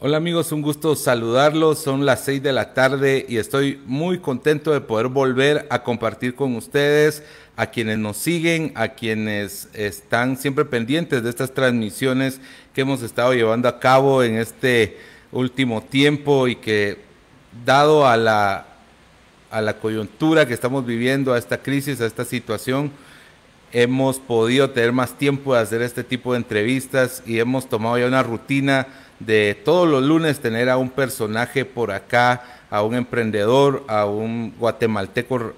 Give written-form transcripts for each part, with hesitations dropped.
Hola amigos, un gusto saludarlos. Son las 6 de la tarde y estoy muy contento de poder volver a compartir con ustedes, a quienes nos siguen, a quienes están siempre pendientes de estas transmisiones que hemos estado llevando a cabo en este último tiempo y que dado a la coyuntura que estamos viviendo, a esta crisis, a esta situación, hemos podido tener más tiempo de hacer este tipo de entrevistas y hemos tomado ya una rutina de todos los lunes tener a un personaje por acá, a un emprendedor, a un guatemalteco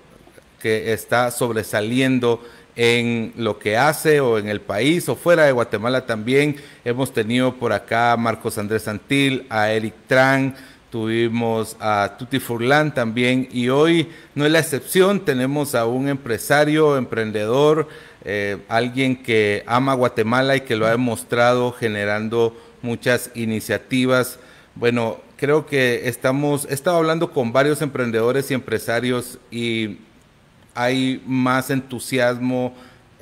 que está sobresaliendo en lo que hace o en el país o fuera de Guatemala también. Hemos tenido por acá a Marcos Andrés Santil, a Eric Tran, tuvimos a Tuti Furlan también y hoy no es la excepción, tenemos a un empresario, emprendedor, alguien que ama Guatemala y que lo ha demostrado generando muchas iniciativas. Bueno, creo que he estado hablando con varios emprendedores y empresarios y hay más entusiasmo,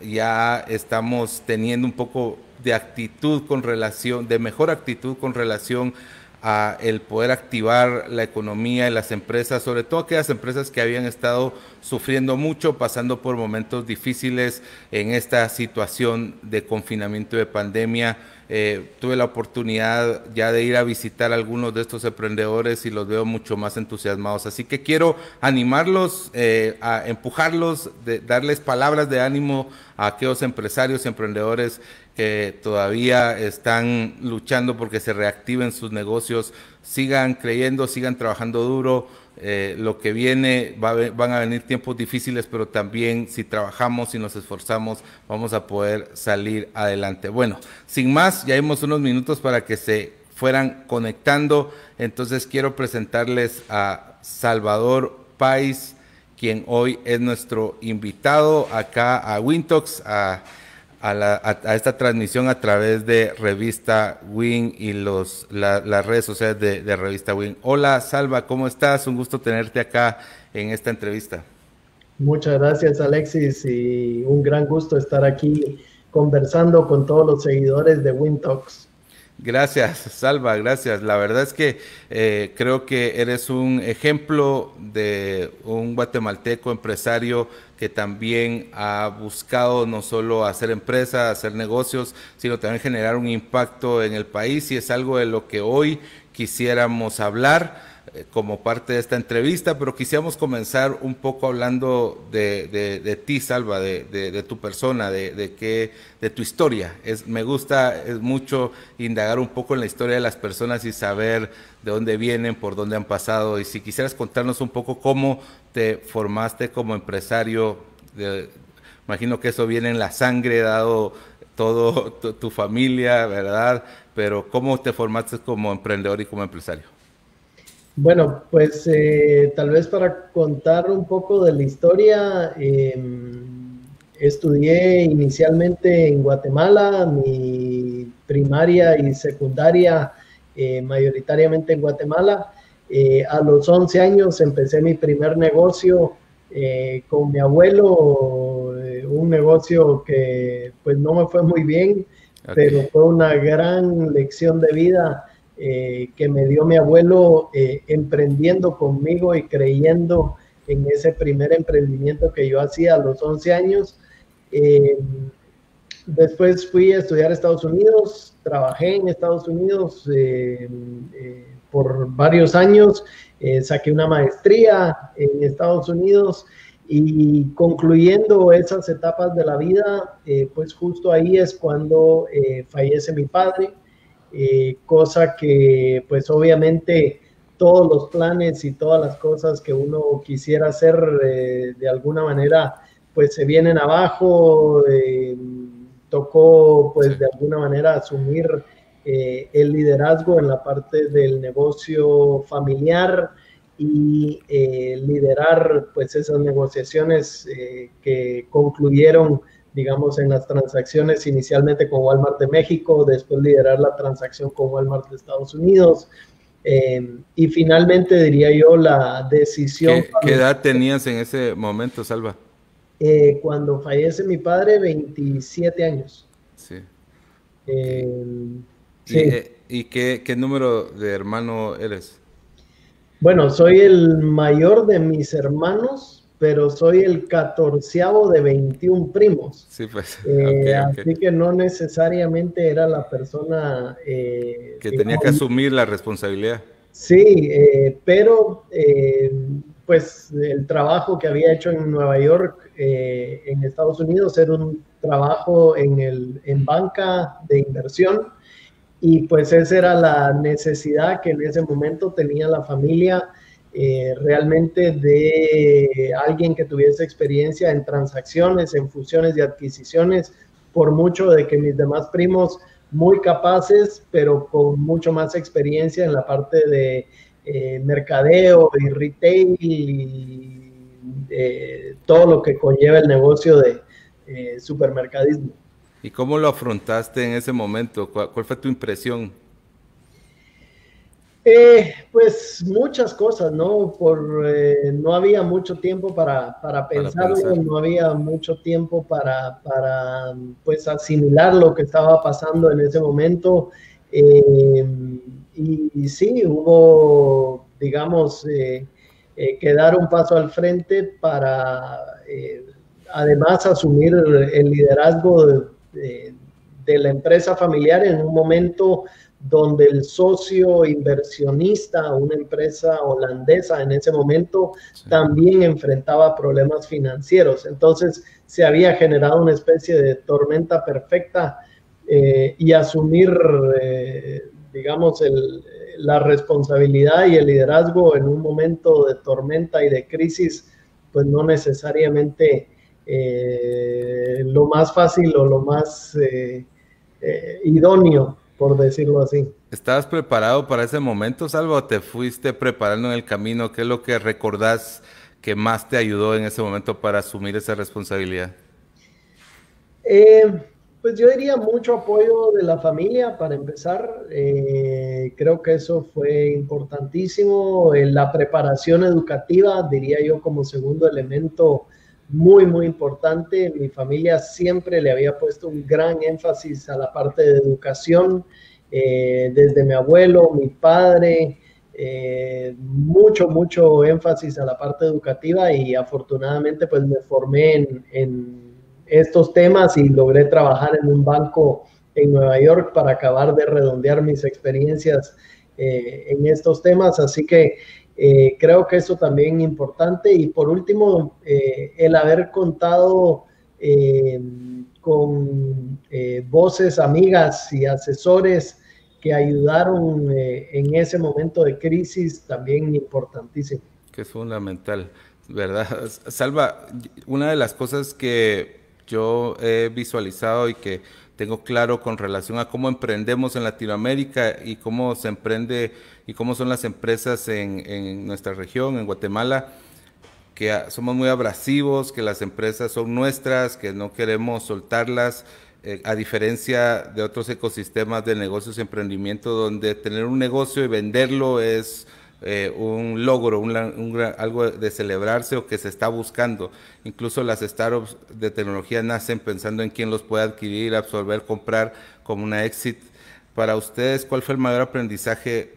ya estamos teniendo un poco de actitud con relación, de mejor actitud con relación a el poder activar la economía y las empresas, sobre todo aquellas empresas que habían estado sufriendo mucho, pasando por momentos difíciles en esta situación de confinamiento de pandemia. Tuve la oportunidad ya de ir a visitar a algunos de estos emprendedores y los veo mucho más entusiasmados. Así que quiero animarlos, a empujarlos, darles palabras de ánimo a aquellos empresarios y emprendedores que todavía están luchando porque se reactiven sus negocios, sigan creyendo, sigan trabajando duro. Lo que viene, van a venir tiempos difíciles, pero también si trabajamos y nos esforzamos, vamos a poder salir adelante. Bueno, sin más, ya hemos unos minutos para que se fueran conectando, entonces quiero presentarles a Salvador Pais, quien hoy es nuestro invitado acá a Wintox, a esta transmisión a través de Revista Win y las redes sociales de Revista Win. Hola Salva, ¿cómo estás? Un gusto tenerte acá en esta entrevista. Muchas gracias, Alexis, y un gran gusto estar aquí conversando con todos los seguidores de Wintox. Gracias, Salva, gracias. La verdad es que creo que eres un ejemplo de un guatemalteco empresario que también ha buscado no solo hacer empresa, hacer negocios, sino también generar un impacto en el país y es algo de lo que hoy quisiéramos hablar como parte de esta entrevista, pero quisiéramos comenzar un poco hablando de ti, Salva, de tu persona, de tu historia. Me gusta mucho indagar un poco en la historia de las personas y saber de dónde vienen, por dónde han pasado. Y si quisieras contarnos un poco cómo te formaste como empresario, imagino que eso viene en la sangre, dado todo tu familia, ¿verdad? Pero ¿cómo te formaste como emprendedor y como empresario? Bueno, pues tal vez para contar un poco de la historia, estudié inicialmente en Guatemala, mi primaria y secundaria mayoritariamente en Guatemala. A los 11 años empecé mi primer negocio con mi abuelo, un negocio que pues no me fue muy bien, Ok. pero fue una gran lección de vida que me dio mi abuelo emprendiendo conmigo y creyendo en ese primer emprendimiento que yo hacía a los 11 años. Eh, Después fui a estudiar a Estados Unidos, trabajé en Estados Unidos por varios años, saqué una maestría en Estados Unidos y concluyendo esas etapas de la vida, pues justo ahí es cuando fallece mi padre, cosa que pues obviamente todos los planes y todas las cosas que uno quisiera hacer de alguna manera pues se vienen abajo. Tocó Sí. pues de alguna manera asumir el liderazgo en la parte del negocio familiar y liderar pues esas negociaciones que concluyeron digamos en las transacciones inicialmente con Walmart de México, después liderar la transacción con Walmart de Estados Unidos y finalmente diría yo la decisión ¿Qué familiar. edad tenías en ese momento, Salva? Cuando fallece mi padre, 27 años. Sí, ok. Eh, Y sí. ¿Y qué número de hermano eres? Bueno, soy el mayor de mis hermanos, pero soy el 14º de 21 primos. Sí, pues, ok, ok. Así que no necesariamente era la persona, Que tenía que digamos, asumir la responsabilidad. sí, pero pues el trabajo que había hecho en Nueva York, en Estados Unidos, era un trabajo en banca de inversión y pues esa era la necesidad que en ese momento tenía la familia, realmente de alguien que tuviese experiencia en transacciones, en fusiones y adquisiciones, por mucho de que mis demás primos muy capaces, pero con mucho más experiencia en la parte de mercadeo y retail y todo lo que conlleva el negocio de supermercadismo. ¿Y cómo lo afrontaste en ese momento? ¿Cuál fue tu impresión? Pues muchas cosas, ¿no? No había mucho tiempo para Para pensarlo, pensar. no había mucho tiempo para pues asimilar lo que estaba pasando en ese momento. Eh, y sí, hubo, digamos, que dar un paso al frente para, además, asumir el liderazgo de la empresa familiar en un momento donde el socio inversionista, una empresa holandesa en ese momento, sí, también enfrentaba problemas financieros. Entonces se había generado una especie de tormenta perfecta, y asumir, digamos, la responsabilidad y el liderazgo en un momento de tormenta y de crisis, pues no necesariamente lo más fácil o lo más idóneo, por decirlo así. ¿Estabas preparado para ese momento, Salva, o te fuiste preparando en el camino? ¿Qué es lo que recordás que más te ayudó en ese momento para asumir esa responsabilidad? Pues yo diría mucho apoyo de la familia para empezar. Creo que eso fue importantísimo. La preparación educativa, diría yo, como segundo elemento muy, muy importante. Mi familia siempre le había puesto un gran énfasis a la parte de educación, desde mi abuelo, mi padre, mucho énfasis a la parte educativa, y afortunadamente pues me formé en estos temas y logré trabajar en un banco en Nueva York para acabar de redondear mis experiencias en estos temas. Así que creo que eso también es importante. Y por último, el haber contado con voces amigas y asesores que ayudaron en ese momento de crisis, también importantísimo. Que es fundamental, ¿verdad? Salva, una de las cosas que yo he visualizado y que tengo claro con relación a cómo emprendemos en Latinoamérica y cómo se emprende y cómo son las empresas en nuestra región, en Guatemala, que somos muy abrasivos, que las empresas son nuestras, que no queremos soltarlas, a diferencia de otros ecosistemas de negocios y emprendimiento, donde tener un negocio y venderlo es un logro, algo de celebrarse o que se está buscando. Incluso las startups de tecnología nacen pensando en quién los puede adquirir, absorber, comprar, como una exit. Para ustedes, ¿cuál fue el mayor aprendizaje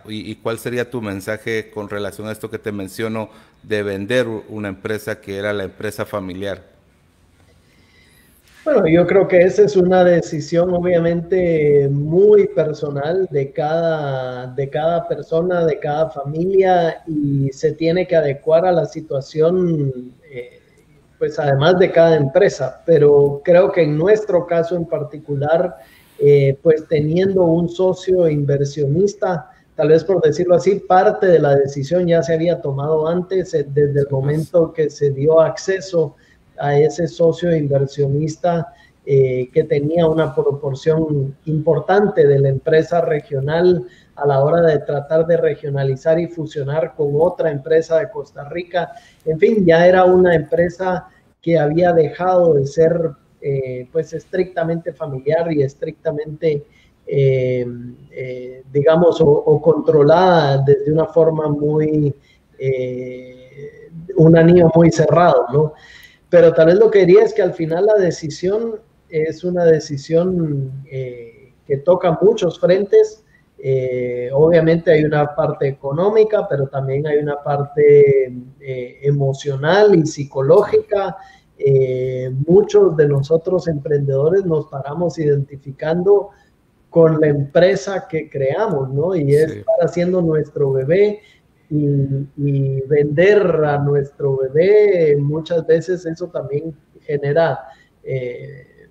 y cuál sería tu mensaje con relación a esto que te menciono de vender una empresa que era la empresa familiar? Bueno, yo creo que esa es una decisión obviamente muy personal de cada persona, de cada familia, y se tiene que adecuar a la situación, pues además de cada empresa. Pero creo que en nuestro caso en particular, pues teniendo un socio inversionista, tal vez por decirlo así, parte de la decisión ya se había tomado antes, desde el momento que se dio acceso a ese socio inversionista, que tenía una proporción importante de la empresa regional a la hora de tratar de regionalizar y fusionar con otra empresa de Costa Rica. En fin, ya era una empresa que había dejado de ser pues estrictamente familiar y estrictamente digamos o controlada desde una forma muy un anillo muy cerrado, ¿no? Pero tal vez lo que diría es que al final la decisión es una decisión que toca muchos frentes. Obviamente hay una parte económica, pero también hay una parte emocional y psicológica. Muchos de nosotros emprendedores nos paramos identificando con la empresa que creamos, ¿no? Y es estar haciendo nuestro bebé y vender a nuestro bebé. Muchas veces eso también genera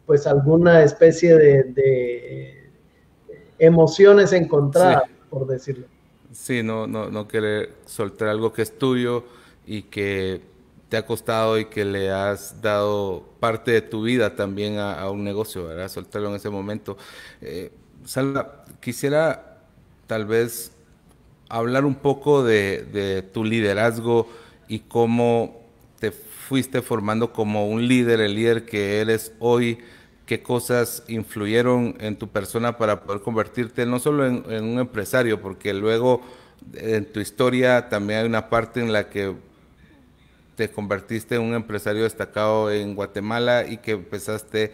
pues alguna especie de emociones encontradas, por decirlo. Sí, no querer soltar algo que es tuyo y que te ha costado y que le has dado parte de tu vida también a un negocio, ¿verdad? Soltarlo en ese momento. Salva, quisiera tal vez hablar un poco de tu liderazgo y cómo te fuiste formando como un líder, el líder que eres hoy. ¿Qué cosas influyeron en tu persona para poder convertirte no solo en un empresario? Porque luego en tu historia también hay una parte en la que te convertiste en un empresario destacado en Guatemala y que empezaste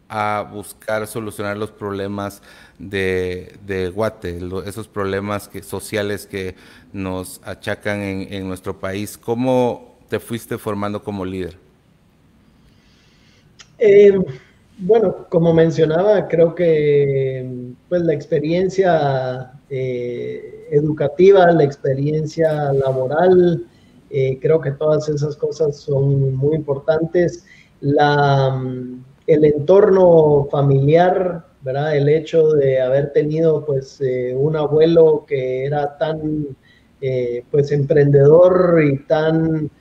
a buscar solucionar los problemas de Guate, esos problemas sociales que nos achacan en nuestro país. ¿Cómo te fuiste formando como líder? Bueno, como mencionaba, creo que pues la experiencia educativa, la experiencia laboral, creo que todas esas cosas son muy importantes. El entorno familiar, ¿verdad? El hecho de haber tenido pues un abuelo que era tan pues emprendedor y tan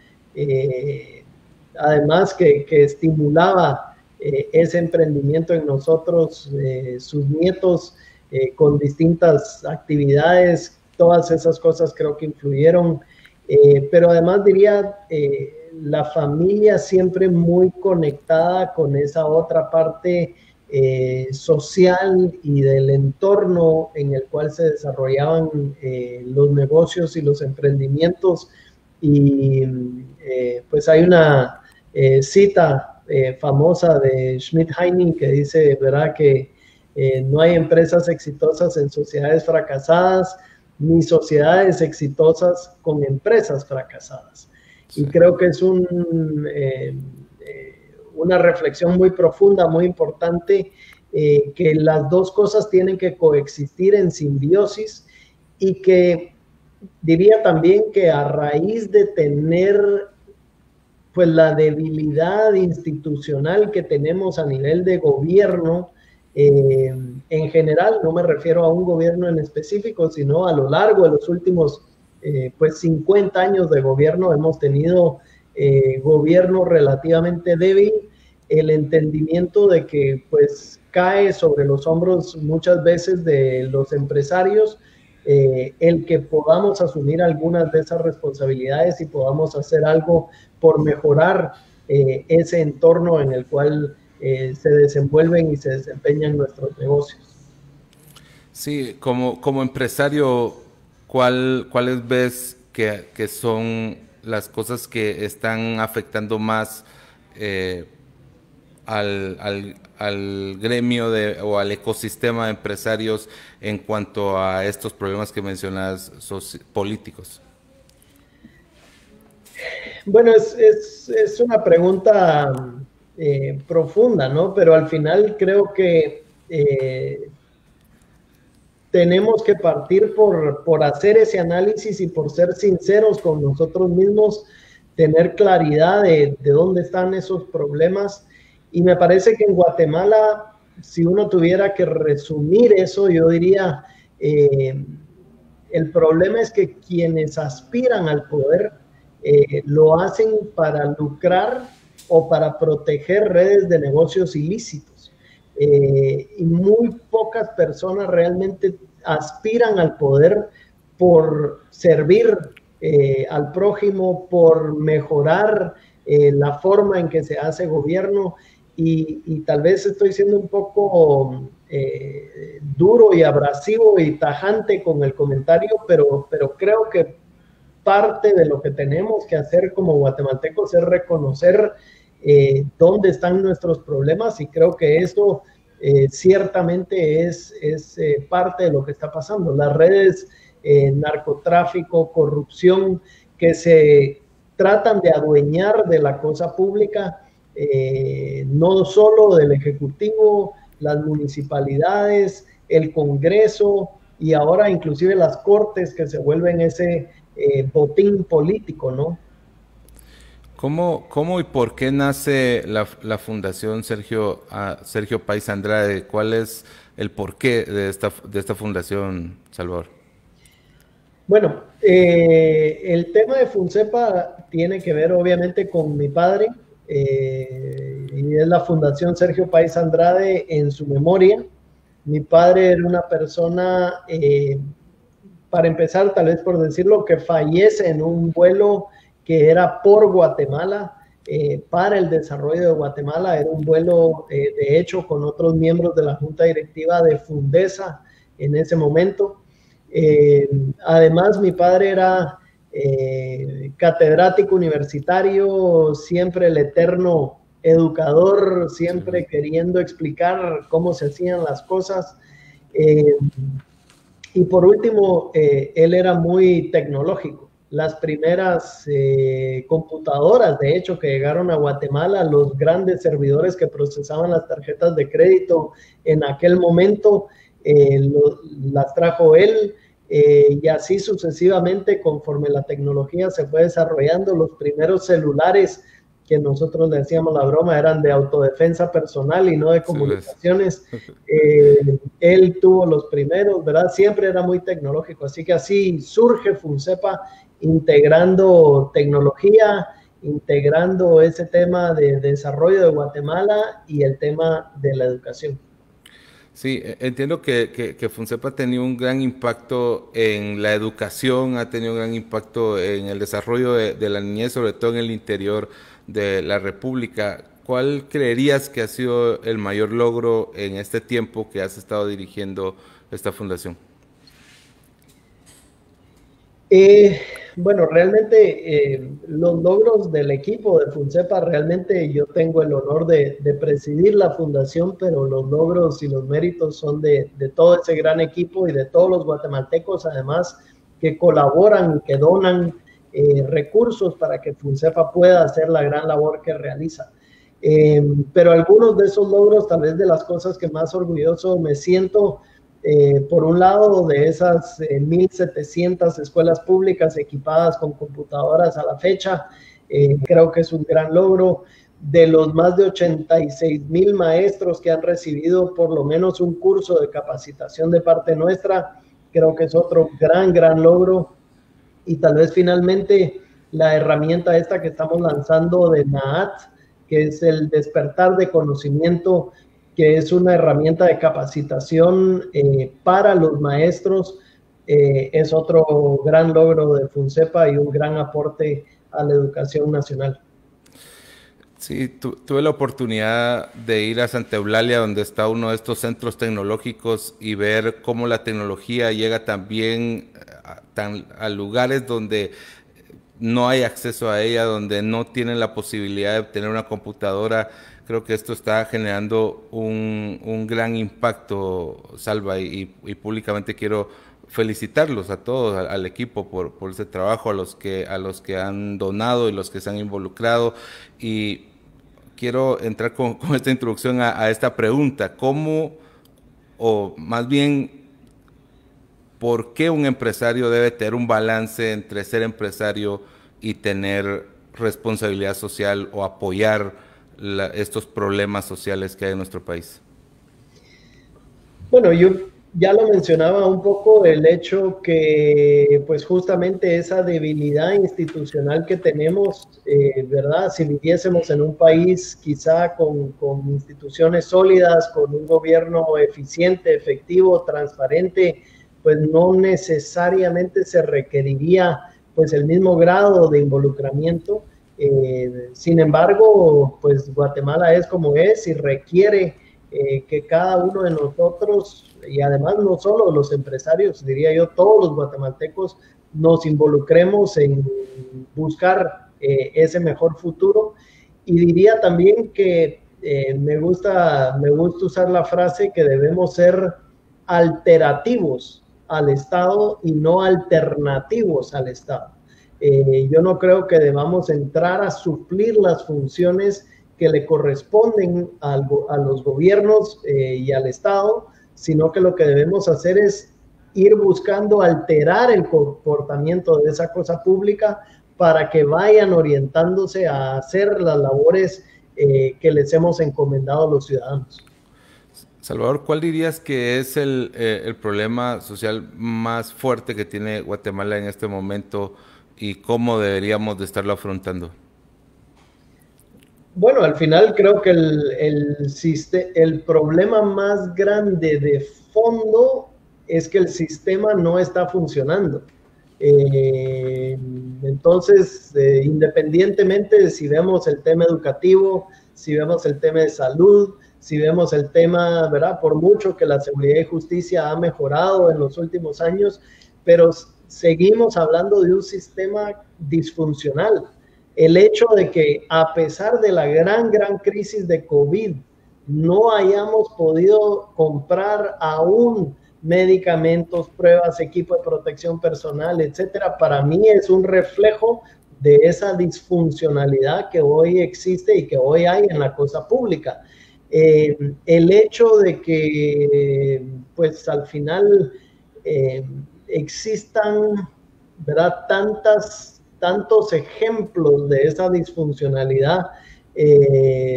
además que estimulaba ese emprendimiento en nosotros, sus nietos con distintas actividades, todas esas cosas creo que influyeron, pero además diría la familia siempre muy conectada con esa otra parte social y del entorno en el cual se desarrollaban los negocios y los emprendimientos. Y pues hay una cita famosa de Schmidt-Heining que dice, ¿verdad?, que no hay empresas exitosas en sociedades fracasadas, ni sociedades exitosas con empresas fracasadas. Sí. Y creo que es una reflexión muy profunda, muy importante, que las dos cosas tienen que coexistir en simbiosis y que diría también que a raíz de tener pues la debilidad institucional que tenemos a nivel de gobierno, en general, no me refiero a un gobierno en específico, sino a lo largo de los últimos pues 50 años de gobierno hemos tenido gobierno relativamente débil, el entendimiento de que pues cae sobre los hombros muchas veces de los empresarios, el que podamos asumir algunas de esas responsabilidades y podamos hacer algo por mejorar ese entorno en el cual se desenvuelven y se desempeñan nuestros negocios. Sí, como empresario, ¿cuáles ves que son las cosas que están afectando más al gremio o al ecosistema de empresarios en cuanto a estos problemas que mencionas políticos? Bueno, es una pregunta profunda, ¿no? Pero al final creo que tenemos que partir por hacer ese análisis y por ser sinceros con nosotros mismos, tener claridad de dónde están esos problemas. Y me parece que en Guatemala, si uno tuviera que resumir eso, yo diría, el problema es que quienes aspiran al poder lo hacen para lucrar o para proteger redes de negocios ilícitos. Y muy pocas personas realmente aspiran al poder por servir al prójimo, por mejorar la forma en que se hace gobierno. Y tal vez estoy siendo un poco duro y abrasivo y tajante con el comentario, pero creo que parte de lo que tenemos que hacer como guatemaltecos es reconocer dónde están nuestros problemas, y creo que eso ciertamente es parte de lo que está pasando. Las redes, narcotráfico, corrupción, que se tratan de adueñar de la cosa pública, no solo del Ejecutivo, las municipalidades, el Congreso y ahora inclusive las Cortes, que se vuelven ese botín político, ¿no? ¿Cómo y por qué nace la Fundación Sergio Páez Andrade? ¿Cuál es el porqué de esta fundación, Salvador? Bueno, el tema de Funcepa tiene que ver obviamente con mi padre, y es la Fundación Sergio Páez Andrade en su memoria. Mi padre era una persona, para empezar, tal vez por decirlo, que fallece en un vuelo que era por Guatemala, para el desarrollo de Guatemala. Era un vuelo, de hecho, con otros miembros de la Junta Directiva de Fundesa en ese momento. Además, mi padre era catedrático universitario, siempre el eterno educador, siempre queriendo explicar cómo se hacían las cosas. Y por último, él era muy tecnológico. Las primeras computadoras, de hecho, que llegaron a Guatemala, los grandes servidores que procesaban las tarjetas de crédito en aquel momento, las trajo él. Y así sucesivamente, conforme la tecnología se fue desarrollando, los primeros celulares, que nosotros le decíamos la broma, eran de autodefensa personal y no de comunicaciones. Él tuvo los primeros, ¿verdad? Siempre era muy tecnológico, así que así surge Funcepa, integrando tecnología, integrando ese tema de desarrollo de Guatemala y el tema de la educación. Sí, entiendo que Funcepa ha tenido un gran impacto en la educación, ha tenido un gran impacto en el desarrollo de la niñez, sobre todo en el interior de la República. ¿Cuál creerías que ha sido el mayor logro en este tiempo que has estado dirigiendo esta fundación? Bueno, realmente los logros del equipo de Funcepa, realmente yo tengo el honor de presidir la fundación, pero los logros y los méritos son de todo ese gran equipo y de todos los guatemaltecos, además, que colaboran y que donan recursos para que Funcepa pueda hacer la gran labor que realiza. Pero algunos de esos logros, tal vez de las cosas que más orgulloso me siento, por un lado, de esas 1.700 escuelas públicas equipadas con computadoras a la fecha, creo que es un gran logro. De los más de 86,000 maestros que han recibido por lo menos un curso de capacitación de parte nuestra, creo que es otro gran logro. Y tal vez finalmente la herramienta esta que estamos lanzando de NAAT, que es el despertar de conocimiento, que es una herramienta de capacitación para los maestros, es otro gran logro de Funcepa y un gran aporte a la educación nacional. Sí, tuve la oportunidad de ir a Santa Eulalia, donde está uno de estos centros tecnológicos, y ver cómo la tecnología llega también a lugares donde no hay acceso a ella, donde no tienen la posibilidad de tener una computadora. Creo que esto está generando un gran impacto, Salva, y públicamente quiero felicitarlos a todos, al equipo por ese trabajo, a los que han donado y los que se han involucrado. Y quiero entrar con esta introducción a esta pregunta: ¿cómo, o más bien, por qué un empresario debe tener un balance entre ser empresario y tener responsabilidad social o apoyar estos problemas sociales que hay en nuestro país? Bueno, yo ya lo mencionaba un poco, el hecho que pues justamente esa debilidad institucional que tenemos, ¿verdad? Si viviésemos en un país quizá con instituciones sólidas, con un gobierno eficiente, efectivo, transparente, pues no necesariamente se requeriría pues el mismo grado de involucramiento. Sin embargo, pues Guatemala es como es y requiere que cada uno de nosotros, y además no solo los empresarios, diría yo, todos los guatemaltecos, nos involucremos en buscar ese mejor futuro. Y diría también que me gusta usar la frase que debemos ser alterativos al Estado y no alternativos al Estado. Yo no creo que debamos entrar a suplir las funciones que le corresponden a los gobiernos y al Estado, sino que lo que debemos hacer es ir buscando alterar el comportamiento de esa cosa pública para que vayan orientándose a hacer las labores que les hemos encomendado a los ciudadanos. Salvador, ¿cuál dirías que es el problema social más fuerte que tiene Guatemala en este momento y cómo deberíamos de estarlo afrontando? Bueno, al final creo que el problema más grande de fondo es que el sistema no está funcionando. Entonces, independientemente de si vemos el tema educativo, si vemos el tema de salud, si vemos el tema, ¿verdad? Por mucho que la seguridad y justicia ha mejorado en los últimos años, pero seguimos hablando de un sistema disfuncional. El hecho de que a pesar de la gran crisis de COVID, no hayamos podido comprar aún medicamentos, pruebas, equipo de protección personal, etcétera, para mí es un reflejo de esa disfuncionalidad que hoy existe y que hoy hay en la cosa pública. El hecho de que, pues al final existan, ¿verdad?, tantos ejemplos de esa disfuncionalidad,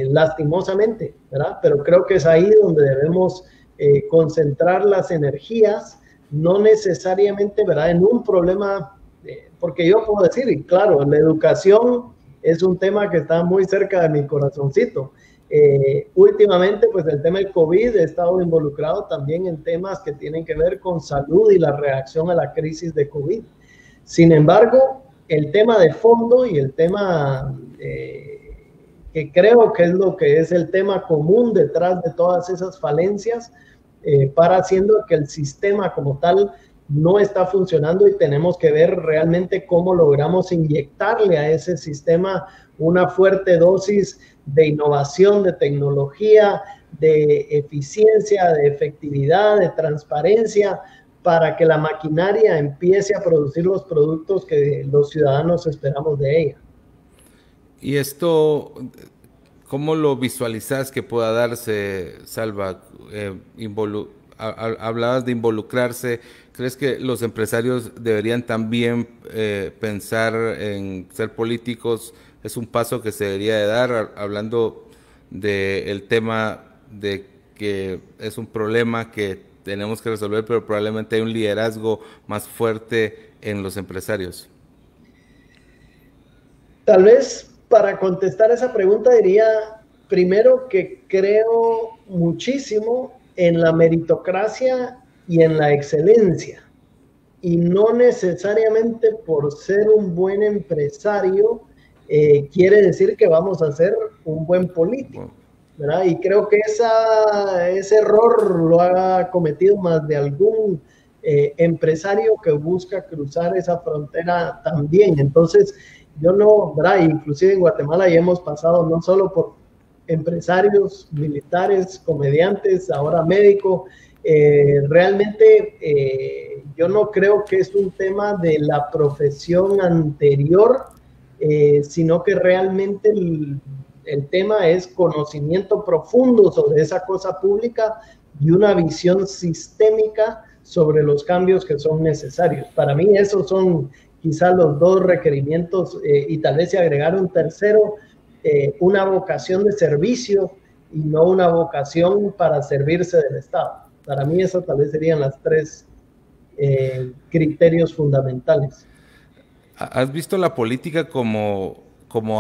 lastimosamente, ¿verdad? Pero creo que es ahí donde debemos concentrar las energías, no necesariamente, ¿verdad?, en un problema, porque yo puedo decir, y claro, la educación es un tema que está muy cerca de mi corazoncito. Últimamente, pues el tema del COVID he estado involucrado también en temas que tienen que ver con salud y la reacción a la crisis de COVID. Sin embargo, el tema de fondo y el tema que creo que es lo que es el tema común detrás de todas esas falencias, para haciendo que el sistema como tal no está funcionando, y tenemos que ver realmente cómo logramos inyectarle a ese sistema una fuerte dosis de innovación, de tecnología, de eficiencia, de efectividad, de transparencia, para que la maquinaria empiece a producir los productos que los ciudadanos esperamos de ella. Y esto, ¿cómo lo visualizas que pueda darse, Salva? Hablabas de involucrarse. ¿Crees que los empresarios deberían también pensar en ser políticos? ¿Es un paso que se debería de dar, hablando del tema de que es un problema que tenemos que resolver, pero probablemente hay un liderazgo más fuerte en los empresarios? Tal vez para contestar esa pregunta diría primero que creo muchísimo en la meritocracia y en la excelencia, y no necesariamente por ser un buen empresario quiere decir que vamos a ser un buen político, ¿verdad? Y creo que ese error lo ha cometido más de algún empresario que busca cruzar esa frontera también. Entonces, yo no, ¿verdad? Inclusive en Guatemala ya hemos pasado no solo por empresarios, militares, comediantes, ahora médico. Realmente yo no creo que es un tema de la profesión anterior, sino que realmente el tema es conocimiento profundo sobre esa cosa pública y una visión sistémica sobre los cambios que son necesarios. Para mí esos son quizás los dos requerimientos, y tal vez si agregar un tercero, una vocación de servicio y no una vocación para servirse del Estado. Para mí eso tal vez serían las tres criterios fundamentales. ¿Has visto la política como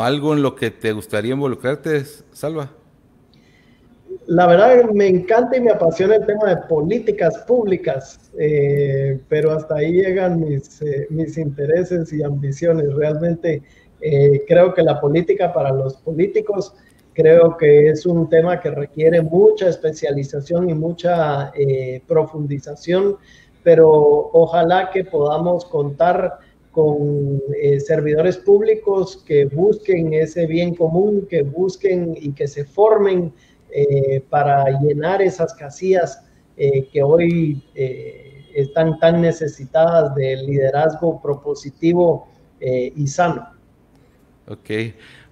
algo en lo que te gustaría involucrarte, Salva? La verdad me encanta y me apasiona el tema de políticas públicas, pero hasta ahí llegan mis intereses y ambiciones. Realmente creo que la política para los políticos, creo que es un tema que requiere mucha especialización y mucha profundización, pero ojalá que podamos contar con servidores públicos que busquen ese bien común, que busquen y que se formen para llenar esas casillas que hoy están tan necesitadas de liderazgo propositivo y sano. Ok,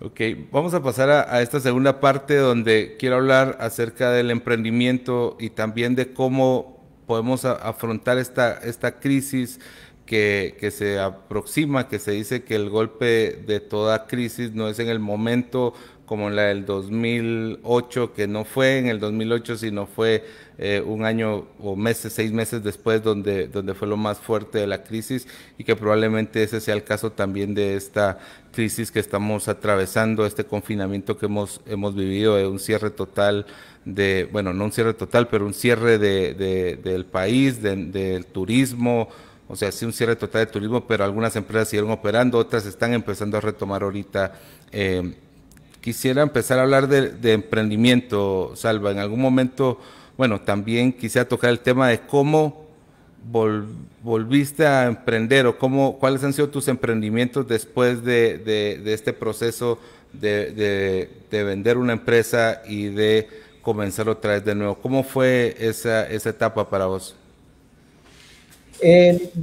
ok. Vamos a pasar a esta segunda parte donde quiero hablar acerca del emprendimiento y también de cómo podemos afrontar esta crisis que se aproxima, que se dice que el golpe de toda crisis no es en el momento como la del 2008, que no fue en el 2008, sino fue un año o meses, 6 meses después donde fue lo más fuerte de la crisis, y que probablemente ese sea el caso también de esta crisis que estamos atravesando, este confinamiento que hemos vivido, de un cierre total bueno, no un cierre total, pero un cierre del país, del turismo. O sea, sí, un cierre total de turismo, pero algunas empresas siguieron operando, otras están empezando a retomar ahorita. Quisiera empezar a hablar de emprendimiento, Salva. En algún momento, bueno, también quisiera tocar el tema de cómo volviste a emprender, o cuáles han sido tus emprendimientos después de este proceso de vender una empresa y de comenzar otra vez de nuevo. ¿Cómo fue esa etapa para vos?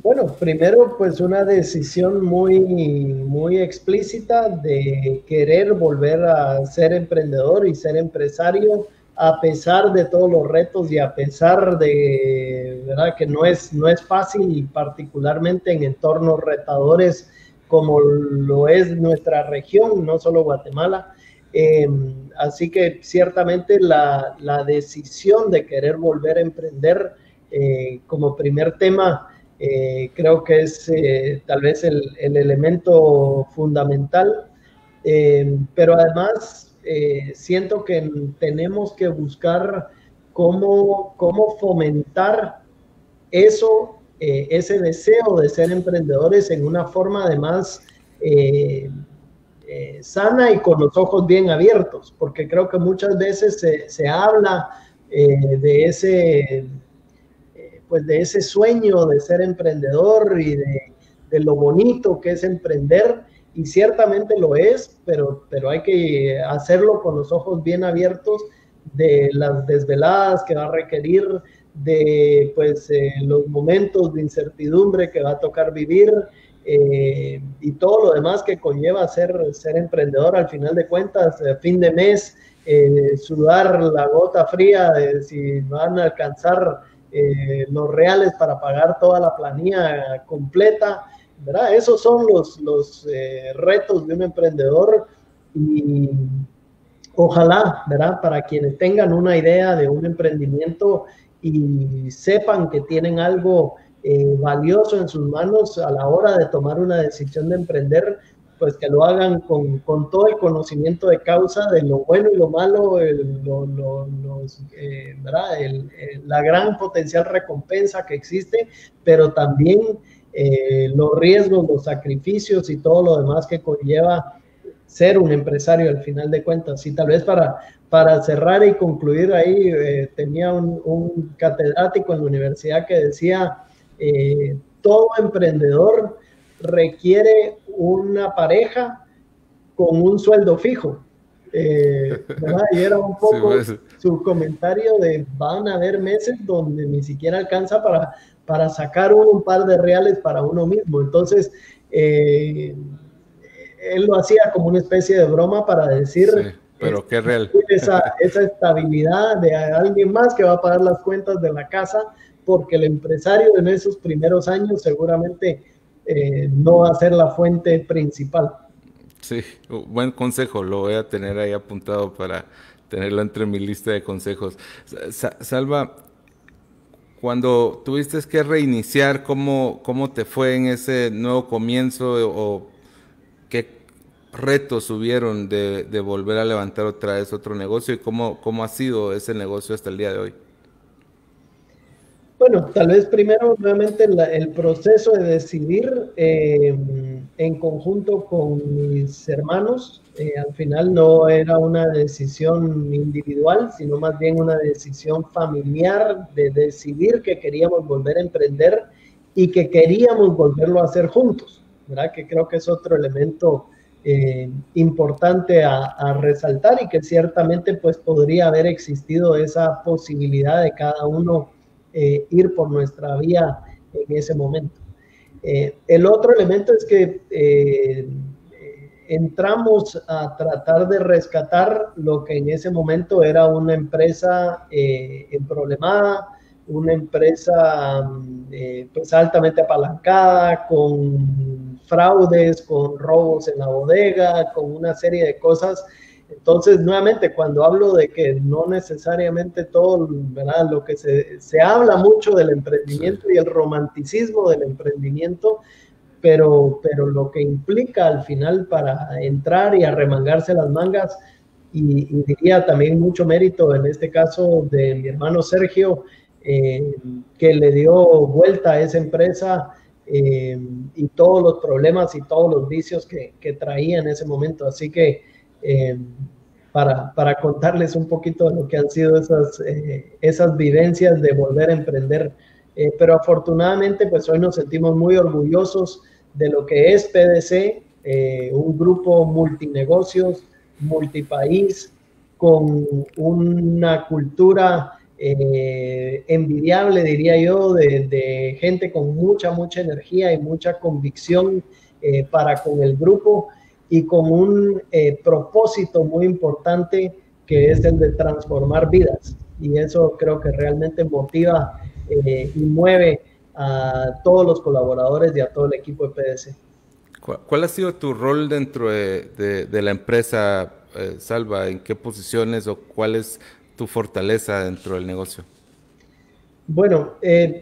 Bueno, primero pues una decisión muy explícita de querer volver a ser emprendedor y ser empresario, a pesar de todos los retos y a pesar de, ¿verdad?, que no es fácil, particularmente en entornos retadores como lo es nuestra región, no solo Guatemala. Así que ciertamente la decisión de querer volver a emprender como primer tema, creo que es tal vez el elemento fundamental, pero además siento que tenemos que buscar cómo fomentar eso, ese deseo de ser emprendedores en una forma además sana y con los ojos bien abiertos, porque creo que muchas veces se habla de ese sueño de ser emprendedor y de lo bonito que es emprender, y ciertamente lo es, pero hay que hacerlo con los ojos bien abiertos, de las desveladas que va a requerir, de los momentos de incertidumbre que va a tocar vivir, y todo lo demás que conlleva ser emprendedor. Al final de cuentas, fin de mes, sudar la gota fría de si van a alcanzar los reales para pagar toda la planilla completa, ¿verdad? Esos son los retos de un emprendedor, y ojalá, ¿verdad?, para quienes tengan una idea de un emprendimiento y sepan que tienen algo valioso en sus manos a la hora de tomar una decisión de emprender, pues que lo hagan con todo el conocimiento de causa de lo bueno y lo malo, ¿verdad?, la gran potencial recompensa que existe, pero también los riesgos, los sacrificios y todo lo demás que conlleva ser un empresario al final de cuentas. Y tal vez para cerrar y concluir ahí, tenía un catedrático en la universidad que decía, todo emprendedor requiere una pareja con un sueldo fijo. ¿Verdad? Y era un poco sí, su comentario de van a haber meses donde ni siquiera alcanza para sacar un par de reales para uno mismo. Entonces, él lo hacía como una especie de broma para decir, sí, pero qué real, esa estabilidad de alguien más que va a pagar las cuentas de la casa, porque el empresario en esos primeros años seguramente no va a ser la fuente principal. Sí, buen consejo, lo voy a tener ahí apuntado para tenerlo entre mi lista de consejos. Salva, cuando tuviste que reiniciar, ¿cómo te fue en ese nuevo comienzo, o qué retos hubieron de volver a levantar otra vez otro negocio, y cómo ha sido ese negocio hasta el día de hoy? Bueno, tal vez primero nuevamente el proceso de decidir en conjunto con mis hermanos. Al final no era una decisión individual, sino más bien una decisión familiar de decidir que queríamos volver a emprender y que queríamos volverlo a hacer juntos. ¿verdad? Que creo que es otro elemento importante a resaltar y que ciertamente pues podría haber existido esa posibilidad de cada uno ir por nuestra vía en ese momento. El otro elemento es que entramos a tratar de rescatar lo que en ese momento era una empresa emproblemada, una empresa pues altamente apalancada, con fraudes, con robos en la bodega, con una serie de cosas. Entonces, nuevamente, cuando hablo de que no necesariamente todo, ¿verdad? Lo que se habla mucho del emprendimiento y el romanticismo del emprendimiento, pero lo que implica al final para entrar y arremangarse las mangas, y diría también mucho mérito en este caso de mi hermano Sergio, que le dio vuelta a esa empresa y todos los problemas y todos los vicios que traía en ese momento. Así que para contarles un poquito de lo que han sido esas vivencias de volver a emprender. Pero afortunadamente, pues hoy nos sentimos muy orgullosos de lo que es PDC, un grupo multinegocios, multipaís, con una cultura envidiable, diría yo, de gente con mucha energía y mucha convicción para con el grupo y con un propósito muy importante que es el de transformar vidas. Y eso creo que realmente motiva y mueve a todos los colaboradores y a todo el equipo de PDC. ¿Cuál ha sido tu rol dentro de la empresa, Salva? ¿En qué posiciones o cuál es tu fortaleza dentro del negocio? Bueno,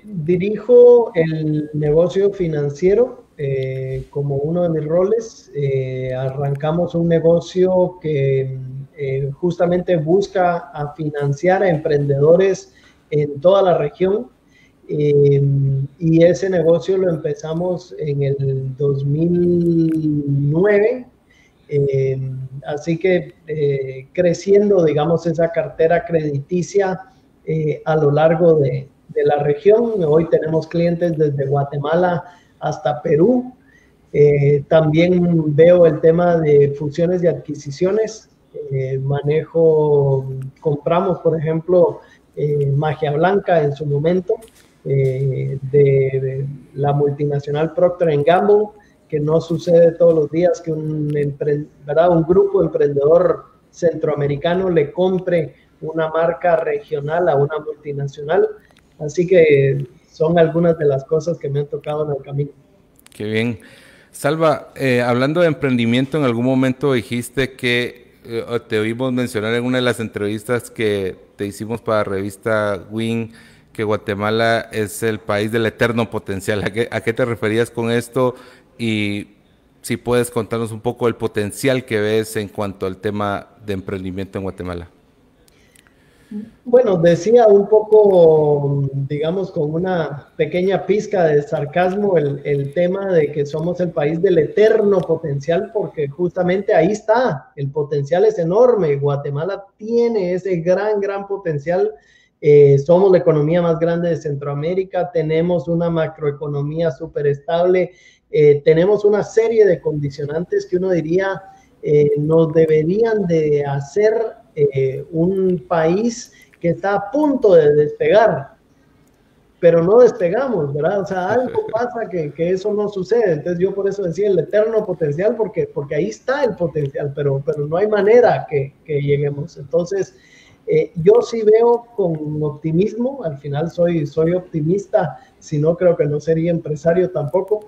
dirijo el negocio financiero como uno de mis roles. Arrancamos un negocio que justamente busca a financiar a emprendedores en toda la región. Y ese negocio lo empezamos en el 2009. Así que creciendo, digamos, esa cartera crediticia a lo largo de la región. Hoy tenemos clientes desde Guatemala hasta Perú. También veo el tema de fusiones y adquisiciones. Compramos, por ejemplo, Magia Blanca en su momento, de la multinacional Procter & Gamble, que no sucede todos los días que un grupo emprendedor centroamericano le compre una marca regional a una multinacional. Así que son algunas de las cosas que me han tocado en el camino. Qué bien. Salva, hablando de emprendimiento, en algún momento dijiste que te oímos mencionar en una de las entrevistas que te hicimos para la revista Win, que Guatemala es el país del eterno potencial. ¿A qué te referías con esto? Y si puedes contarnos un poco el potencial que ves en cuanto al tema de emprendimiento en Guatemala. Bueno, decía un poco, digamos, con una pequeña pizca de sarcasmo el tema de que somos el país del eterno potencial, porque justamente ahí está, el potencial es enorme. Guatemala tiene ese gran potencial. Somos la economía más grande de Centroamérica, tenemos una macroeconomía súper estable, tenemos una serie de condicionantes que uno diría nos deberían de hacer un país que está a punto de despegar, pero no despegamos, ¿verdad? O sea, algo pasa que eso no sucede. Entonces yo por eso decía el eterno potencial, porque ahí está el potencial, pero no hay manera que lleguemos. Entonces yo sí veo con optimismo, al final soy optimista, si no creo que no sería empresario tampoco,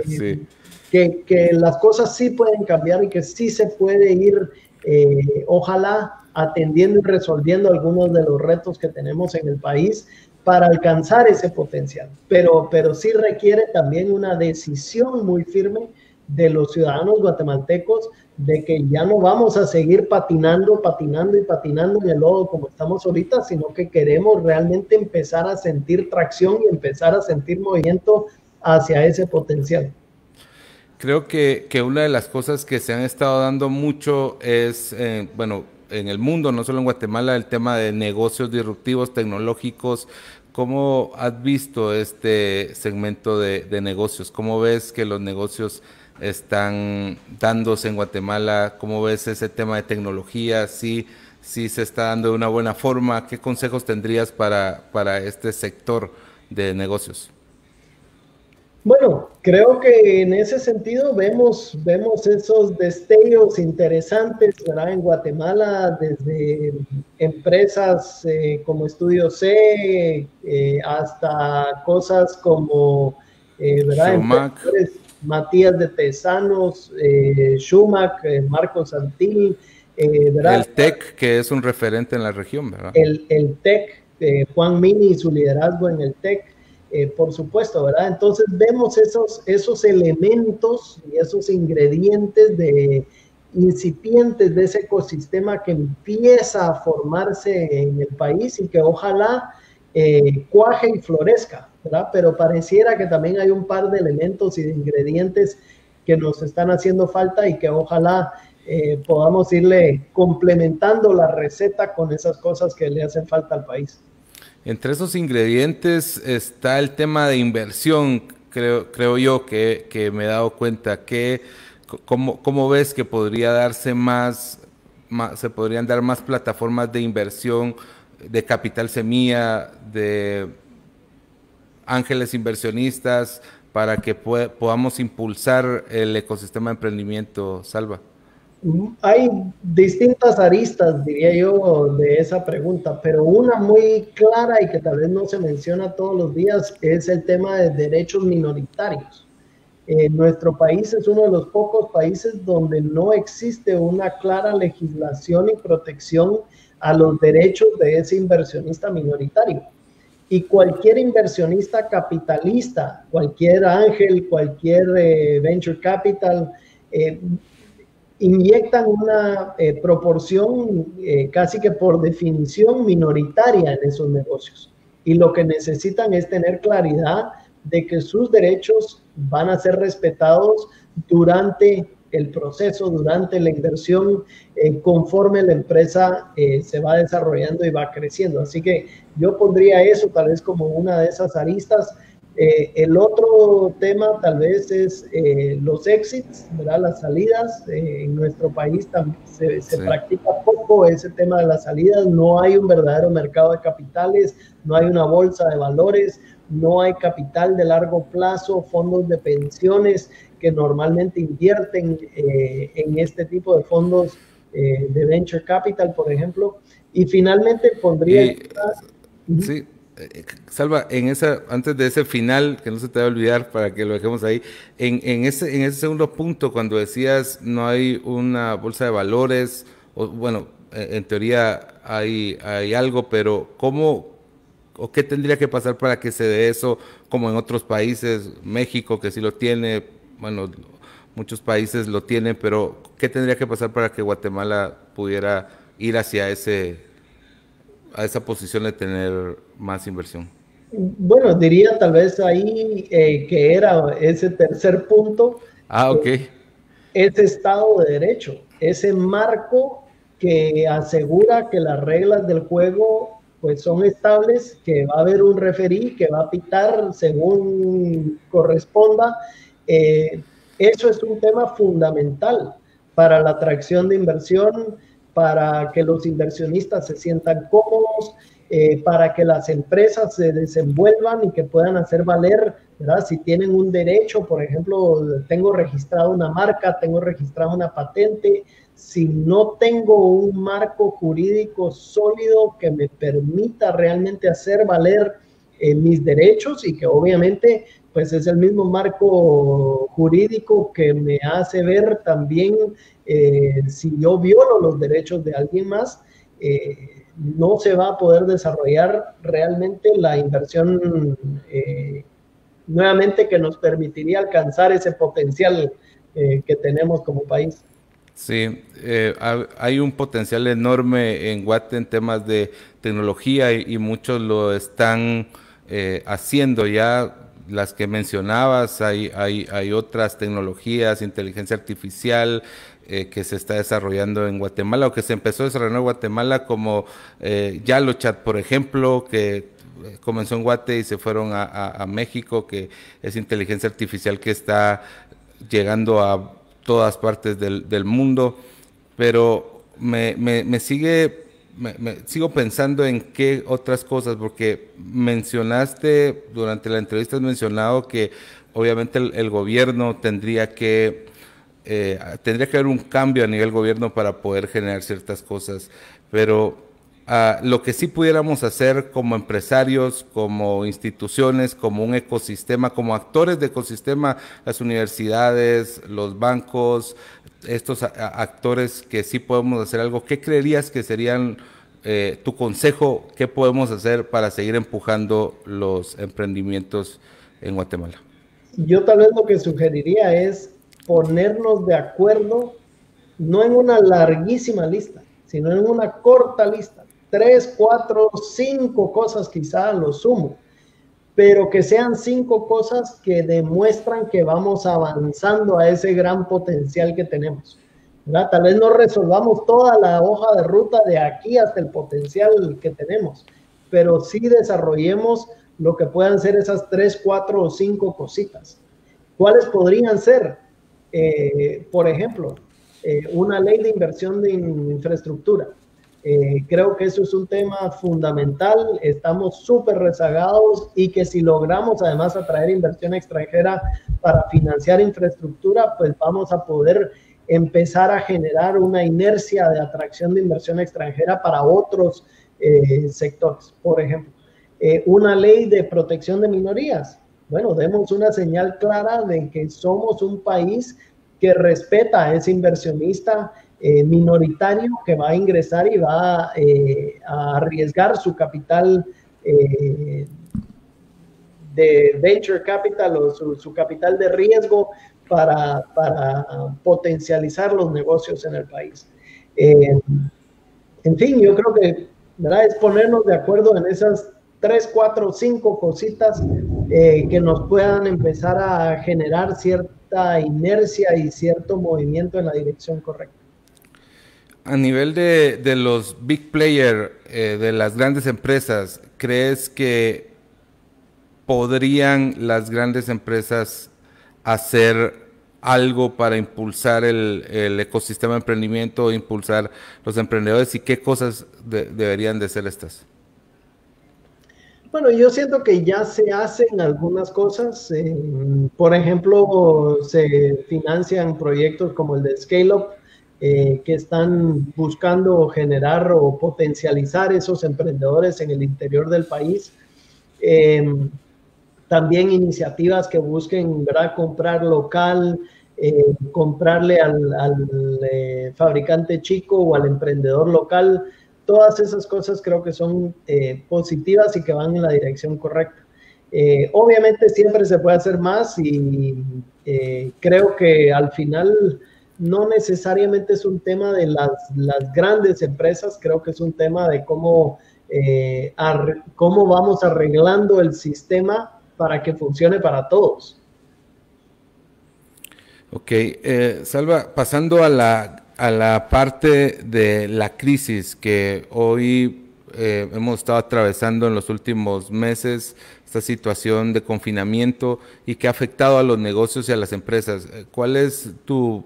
Sí. que las cosas sí pueden cambiar y que sí se puede ir, ojalá, atendiendo y resolviendo algunos de los retos que tenemos en el país para alcanzar ese potencial. Pero sí requiere también una decisión muy firme de los ciudadanos guatemaltecos de que ya no vamos a seguir patinando en el lodo como estamos ahorita, sino que queremos realmente empezar a sentir tracción y empezar a sentir movimiento hacia ese potencial. Creo que una de las cosas que se han estado dando mucho es, bueno, en el mundo, no solo en Guatemala, el tema de negocios disruptivos tecnológicos ¿Cómo has visto este segmento de negocios? ¿Cómo ves que los negocios están dándose en Guatemala? ¿Cómo ves ese tema de tecnología? ¿Sí se está dando de una buena forma? ¿Qué consejos tendrías para este sector de negocios? Bueno, creo que en ese sentido vemos esos destellos interesantes, ¿verdad? En Guatemala, desde empresas como Estudio C hasta cosas como, ¿verdad? Showmac, Emprendedores, Matías de Tesanos, Schumac, Marcos Santil, ¿verdad? el TEC, que es un referente en la región, ¿verdad? El TEC, Juan Mini y su liderazgo en el TEC. Por supuesto, ¿verdad? Entonces vemos esos elementos y esos ingredientes de incipientes de ese ecosistema que empieza a formarse en el país y que ojalá cuaje y florezca, ¿verdad? Pero pareciera que también hay un par de elementos y de ingredientes que nos están haciendo falta y que ojalá podamos irle complementando la receta con esas cosas que le hacen falta al país. Entre esos ingredientes está el tema de inversión, creo yo que me he dado cuenta que cómo ves que podría darse se podrían dar más plataformas de inversión, de capital semilla, de ángeles inversionistas, para que podamos impulsar el ecosistema de emprendimiento, Salva. Hay distintas aristas, diría yo, de esa pregunta, pero una muy clara y que tal vez no se menciona todos los días es el tema de derechos minoritarios. Nuestro país es uno de los pocos países donde no existe una clara legislación y protección a los derechos de ese inversionista minoritario. Y cualquier inversionista capitalista, cualquier ángel, cualquier venture capital, inyectan una proporción casi que por definición minoritaria en esos negocios. Y lo que necesitan es tener claridad de que sus derechos van a ser respetados durante el proceso, durante la inversión, conforme la empresa se va desarrollando y va creciendo. Así que yo pondría eso tal vez como una de esas aristas. El otro tema tal vez es los exits, ¿verdad? Las salidas. En nuestro país se practica poco ese tema de las salidas. No hay un verdadero mercado de capitales, no hay una bolsa de valores, no hay capital de largo plazo, fondos de pensiones que normalmente invierten en este tipo de fondos de venture capital, por ejemplo. Y finalmente pondría... Sí. Salva, antes de ese final, que no se te va a olvidar para que lo dejemos ahí, en ese segundo punto, cuando decías no hay una bolsa de valores, bueno, en teoría hay algo, pero ¿cómo o qué tendría que pasar para que se dé eso como en otros países? México, que sí lo tiene, bueno, muchos países lo tienen, pero ¿qué tendría que pasar para que Guatemala pudiera ir hacia a esa posición de tener más inversión? Bueno, diría tal vez ahí que era ese tercer punto, Ok. ese Estado de Derecho, ese marco que asegura que las reglas del juego pues son estables, que va a haber un referí que va a pitar según corresponda. Eso es un tema fundamental para la atracción de inversión, para que los inversionistas se sientan cómodos, para que las empresas se desenvuelvan y que puedan hacer valer, ¿verdad? Si tienen un derecho, por ejemplo, tengo registrada una marca, tengo registrada una patente, si no tengo un marco jurídico sólido que me permita realmente hacer valer mis derechos y que obviamente pues es el mismo marco jurídico que me hace ver también si yo violo los derechos de alguien más, no se va a poder desarrollar realmente la inversión nuevamente que nos permitiría alcanzar ese potencial que tenemos como país. Sí, hay un potencial enorme en Guate en temas de tecnología y muchos lo están haciendo ya. Las que mencionabas, hay otras tecnologías, inteligencia artificial que se está desarrollando en Guatemala o que se empezó a desarrollar en Guatemala como YaloChat, por ejemplo, que comenzó en Guate y se fueron a México, que es inteligencia artificial que está llegando a todas partes del mundo, pero sigo pensando en qué otras cosas, porque mencionaste, durante la entrevista has mencionado que obviamente el gobierno tendría que haber un cambio a nivel gobierno para poder generar ciertas cosas, pero lo que sí pudiéramos hacer como empresarios, como instituciones, como un ecosistema, como actores de ecosistema, las universidades, los bancos, estos actores que sí podemos hacer algo, ¿qué creerías que serían tu consejo? ¿Qué podemos hacer para seguir empujando los emprendimientos en Guatemala? Yo tal vez lo que sugeriría es ponernos de acuerdo, no en una larguísima lista, sino en una corta lista, 3, 4, 5 cosas quizá a lo sumo, pero que sean 5 cosas que demuestran que vamos avanzando a ese gran potencial que tenemos, ¿verdad? Tal vez no resolvamos toda la hoja de ruta de aquí hasta el potencial que tenemos, pero sí desarrollemos lo que puedan ser esas 3, 4 o 5 cositas. ¿Cuáles podrían ser? Por ejemplo, una ley de inversión de infraestructura. Creo que eso es un tema fundamental, estamos súper rezagados y que si logramos además atraer inversión extranjera para financiar infraestructura, pues vamos a poder empezar a generar una inercia de atracción de inversión extranjera para otros sectores. Por ejemplo, una ley de protección de minorías. Bueno, demos una señal clara de que somos un país que respeta a ese inversionista minoritario que va a ingresar y va a arriesgar su capital de venture capital o su capital de riesgo para potencializar los negocios en el país. En fin, yo creo que, ¿verdad?, es ponernos de acuerdo en esas 3, 4, 5 cositas que nos puedan empezar a generar cierta inercia y cierto movimiento en la dirección correcta. A nivel de los big players, de las grandes empresas, ¿crees que podrían las grandes empresas hacer algo para impulsar el ecosistema de emprendimiento, impulsar los emprendedores, y qué cosas deberían de ser estas? Bueno, yo siento que ya se hacen algunas cosas. Por ejemplo, se financian proyectos como el de Scale Up, que están buscando generar o potencializar esos emprendedores en el interior del país. También iniciativas que busquen, ¿verdad?, comprar local, comprarle al fabricante chico o al emprendedor local. Todas esas cosas creo que son positivas y que van en la dirección correcta. Obviamente siempre se puede hacer más y creo que al final no necesariamente es un tema de las grandes empresas, creo que es un tema de cómo vamos arreglando el sistema para que funcione para todos. Ok, Salva, pasando a la parte de la crisis que hoy hemos estado atravesando en los últimos meses, esta situación de confinamiento y que ha afectado a los negocios y a las empresas. ¿Cuál es tu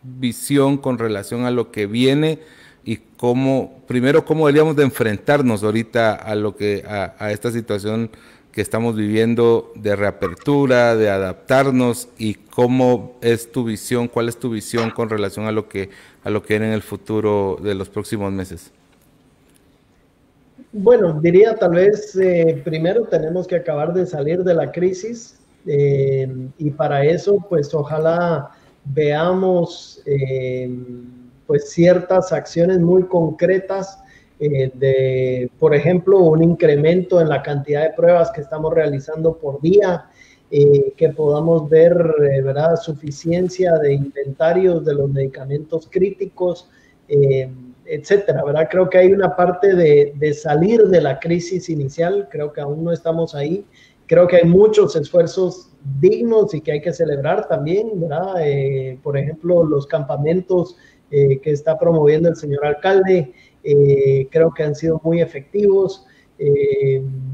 visión con relación a lo que viene y cómo deberíamos de enfrentarnos ahorita a esta situación que estamos viviendo de reapertura, de adaptarnos, y cómo es tu visión, cuál es tu visión con relación a lo que viene en el futuro de los próximos meses? Bueno, diría tal vez primero tenemos que acabar de salir de la crisis y para eso pues ojalá veamos pues ciertas acciones muy concretas por ejemplo, un incremento en la cantidad de pruebas que estamos realizando por día, que podamos ver, ¿verdad?, suficiencia de inventarios de los medicamentos críticos, etcétera, ¿verdad? Creo que hay una parte de salir de la crisis inicial, creo que aún no estamos ahí, creo que hay muchos esfuerzos dignos y que hay que celebrar también, ¿verdad? Por ejemplo, los campamentos que está promoviendo el señor alcalde, creo que han sido muy efectivos.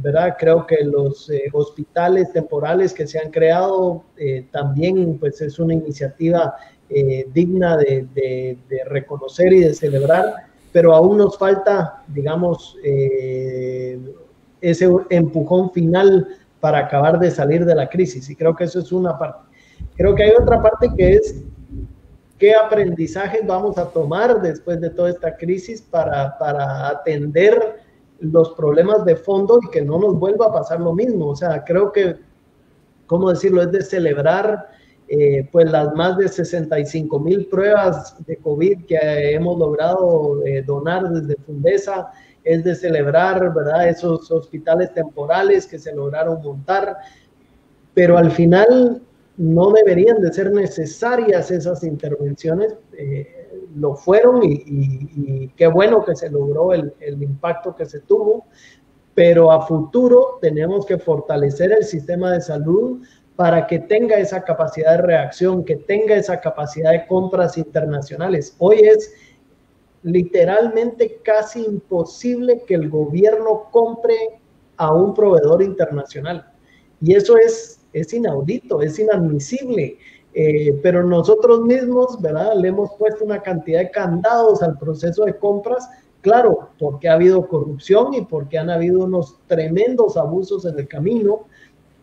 ¿verdad? Creo que los hospitales temporales que se han creado también pues es una iniciativa digna de reconocer y de celebrar, pero aún nos falta, digamos, ese empujón final para acabar de salir de la crisis, y creo que eso es una parte. Creo que hay otra parte que es qué aprendizajes vamos a tomar después de toda esta crisis para atender los problemas de fondo y que no nos vuelva a pasar lo mismo. O sea, creo que, ¿cómo decirlo?, es de celebrar pues las más de 65,000 pruebas de COVID que hemos logrado donar desde Fundesa, es de celebrar, ¿verdad?, esos hospitales temporales que se lograron montar, pero al final no deberían de ser necesarias esas intervenciones, lo fueron y qué bueno que se logró el impacto que se tuvo, pero a futuro tenemos que fortalecer el sistema de salud para que tenga esa capacidad de reacción, que tenga esa capacidad de compras internacionales. Hoy es literalmente casi imposible que el gobierno compre a un proveedor internacional, y eso es inaudito, es inadmisible, pero nosotros mismos, ¿verdad?, le hemos puesto una cantidad de candados al proceso de compras, claro, porque ha habido corrupción y porque han habido unos tremendos abusos en el camino,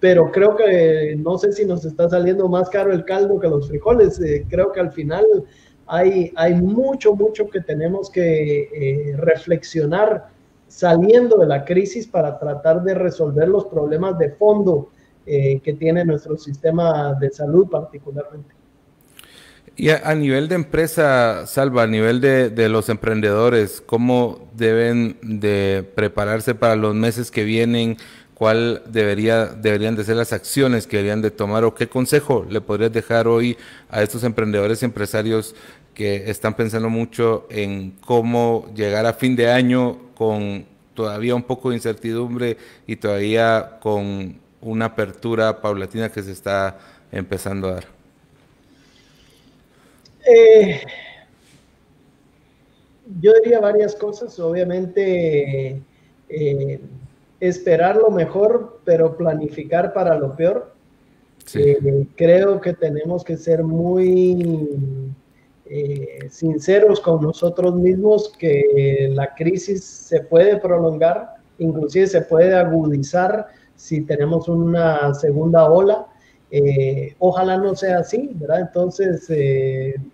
pero creo que no sé si nos está saliendo más caro el caldo que los frijoles. Creo que al final hay mucho que tenemos que reflexionar saliendo de la crisis para tratar de resolver los problemas de fondo que tiene nuestro sistema de salud particularmente. Y a nivel de empresa, Salva, a nivel de los emprendedores, ¿cómo deben de prepararse para los meses que vienen? ¿Cuál deberían de ser las acciones que deberían de tomar, o qué consejo le podrías dejar hoy a estos emprendedores y empresarios que están pensando mucho en cómo llegar a fin de año con todavía un poco de incertidumbre y todavía con una apertura paulatina que se está empezando a dar? Yo diría varias cosas. Obviamente, esperar lo mejor, pero planificar para lo peor. Sí. Creo que tenemos que ser muy sinceros con nosotros mismos, que la crisis se puede prolongar, inclusive se puede agudizar si tenemos una segunda ola. Ojalá no sea así, ¿verdad? Entonces,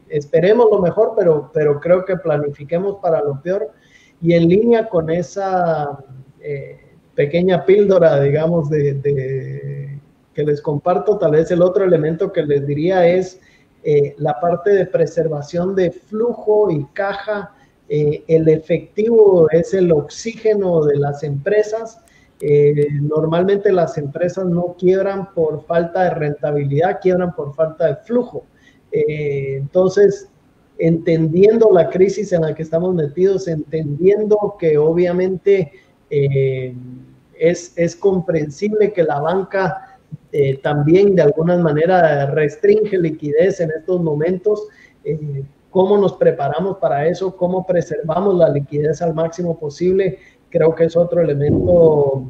esperemos lo mejor, pero creo que planifiquemos para lo peor. Y en línea con esa pequeña píldora, digamos, que les comparto, tal vez el otro elemento que les diría es la parte de preservación de flujo y caja. El efectivo es el oxígeno de las empresas. Normalmente las empresas no quiebran por falta de rentabilidad, quiebran por falta de flujo. Entonces, entendiendo la crisis en la que estamos metidos, entendiendo que obviamente es comprensible que la banca también de alguna manera restringe liquidez en estos momentos. ¿Cómo nos preparamos para eso? ¿Cómo preservamos la liquidez al máximo posible? Creo que es otro elemento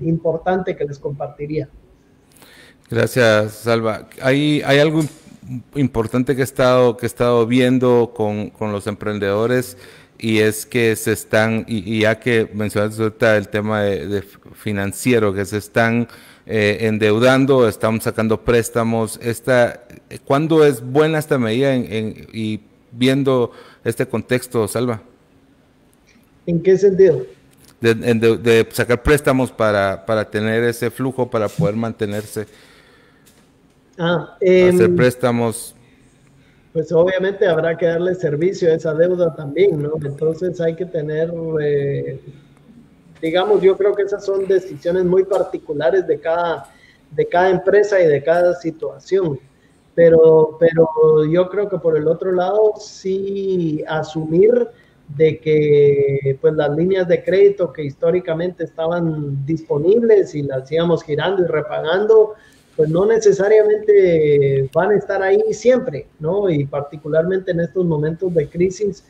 importante que les compartiría. Gracias, Salva. Hay algo importante que he estado viendo con los emprendedores, y es que se están, y ya que mencionaste ahorita el tema de financiero, que se están endeudando, están sacando préstamos. ¿Cuándo es buena esta medida y viendo este contexto, Salva? ¿En qué sentido? De sacar préstamos para tener ese flujo, para poder mantenerse. Hacer préstamos. Pues obviamente habrá que darle servicio a esa deuda también, ¿no? Entonces hay que tener, digamos, yo creo que esas son decisiones muy particulares de cada empresa y de cada situación. Pero yo creo que por el otro lado sí asumir de que pues las líneas de crédito que históricamente estaban disponibles y las íbamos girando y repagando, pues no necesariamente van a estar ahí siempre, ¿no? Y particularmente en estos momentos de crisis,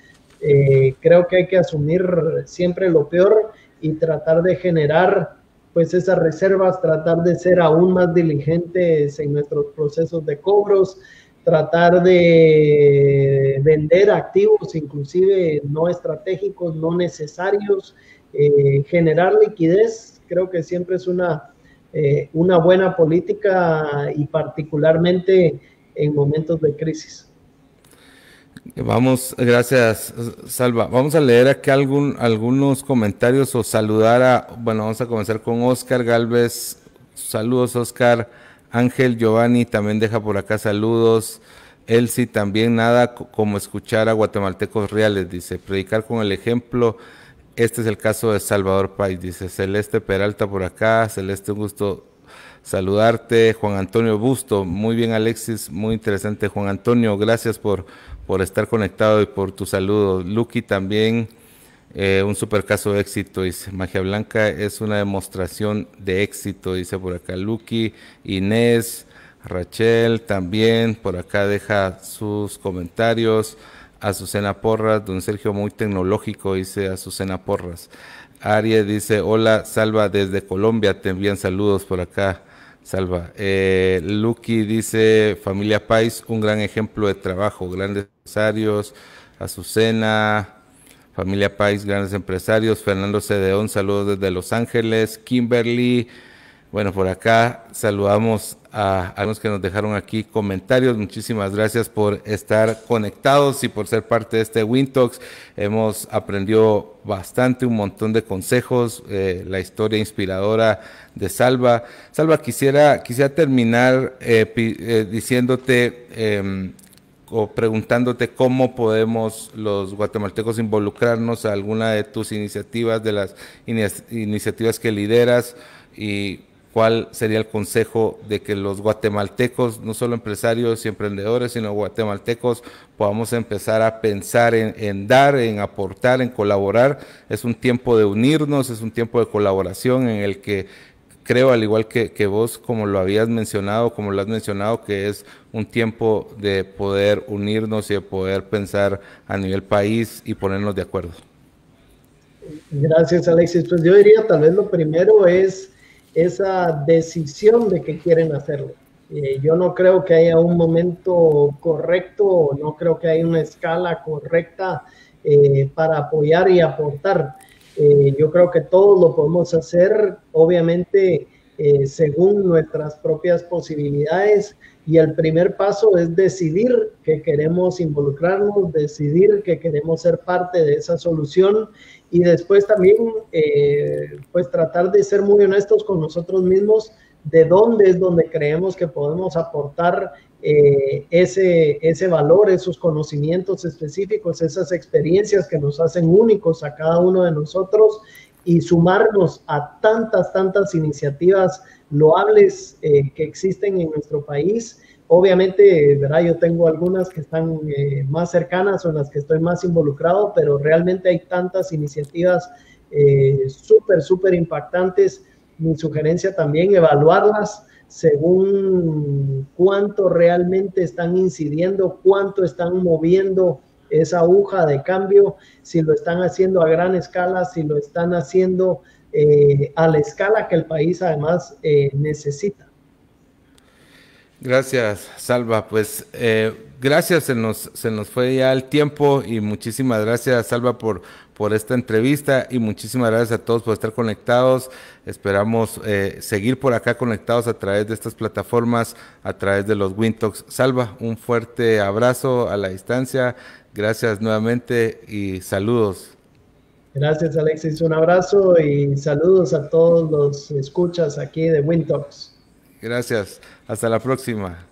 creo que hay que asumir siempre lo peor y tratar de generar pues esas reservas, tratar de ser aún más diligentes en nuestros procesos de cobros, tratar de vender activos, inclusive no estratégicos, no necesarios, generar liquidez. Creo que siempre es una buena política y particularmente en momentos de crisis. Vamos, gracias, Salva. Vamos a leer aquí algunos comentarios o saludar bueno, vamos a comenzar con Oscar Galvez. Saludos, Oscar. Ángel Giovanni también deja por acá saludos. Elsie también, nada como escuchar a guatemaltecos reales, dice, predicar con el ejemplo. Este es el caso de Salvador Pais, dice Celeste Peralta por acá. Celeste, un gusto saludarte. Juan Antonio Busto, muy bien, Alexis, muy interesante. Juan Antonio, gracias por estar conectado y por tu saludo. Lucky también, un super caso de éxito, dice. Magia Blanca es una demostración de éxito, dice por acá Lucky. Inés, Rachel también, por acá deja sus comentarios. Azucena Porras, don Sergio, muy tecnológico, dice Azucena Porras. Aries dice, hola, Salva, desde Colombia, te envían saludos por acá, Salva. Lucky dice, familia Pais, un gran ejemplo de trabajo, grandes empresarios. Azucena, familia Pais, grandes empresarios. Fernando Cedeón, saludos desde Los Ángeles. Kimberly, bueno, por acá saludamos a los que nos dejaron aquí comentarios. Muchísimas gracias por estar conectados y por ser parte de este WinTalks. Hemos aprendido bastante, un montón de consejos, la historia inspiradora de Salva. Salva, quisiera terminar diciéndote o preguntándote cómo podemos los guatemaltecos involucrarnos a alguna de tus iniciativas, de las iniciativas que lideras, y cuál sería el consejo de que los guatemaltecos, no solo empresarios y emprendedores, sino guatemaltecos, podamos empezar a pensar en dar, en aportar, en colaborar. Es un tiempo de unirnos, es un tiempo de colaboración en el que creo, al igual que vos, como lo has mencionado, que es un tiempo de poder unirnos y de poder pensar a nivel país y ponernos de acuerdo. Gracias, Alexis. Pues yo diría, tal vez lo primero es esa decisión de que quieren hacerlo. Yo no creo que haya un momento correcto, no creo que haya una escala correcta para apoyar y aportar. Yo creo que todos lo podemos hacer, obviamente, según nuestras propias posibilidades, y el primer paso es decidir que queremos involucrarnos, decidir que queremos ser parte de esa solución, y después también pues tratar de ser muy honestos con nosotros mismos de dónde es donde creemos que podemos aportar ese valor, esos conocimientos específicos, esas experiencias que nos hacen únicos a cada uno de nosotros, y sumarnos a tantas iniciativas loables que existen en nuestro país. Obviamente, ¿verdad? Yo tengo algunas que están más cercanas o en las que estoy más involucrado, pero realmente hay tantas iniciativas súper impactantes. Mi sugerencia también, evaluarlas según cuánto realmente están incidiendo, cuánto están moviendo esa aguja de cambio, si lo están haciendo a gran escala, si lo están haciendo a la escala que el país además necesita. Gracias, Salva. Pues gracias, se nos fue ya el tiempo, y muchísimas gracias, Salva, por esta entrevista, y muchísimas gracias a todos por estar conectados. Esperamos seguir por acá conectados a través de estas plataformas, a través de los WinTalks. Salva, un fuerte abrazo a la distancia. Gracias nuevamente y saludos. Gracias, Alexis. Un abrazo y saludos a todos los escuchas aquí de WinTalks. Gracias. Hasta la próxima.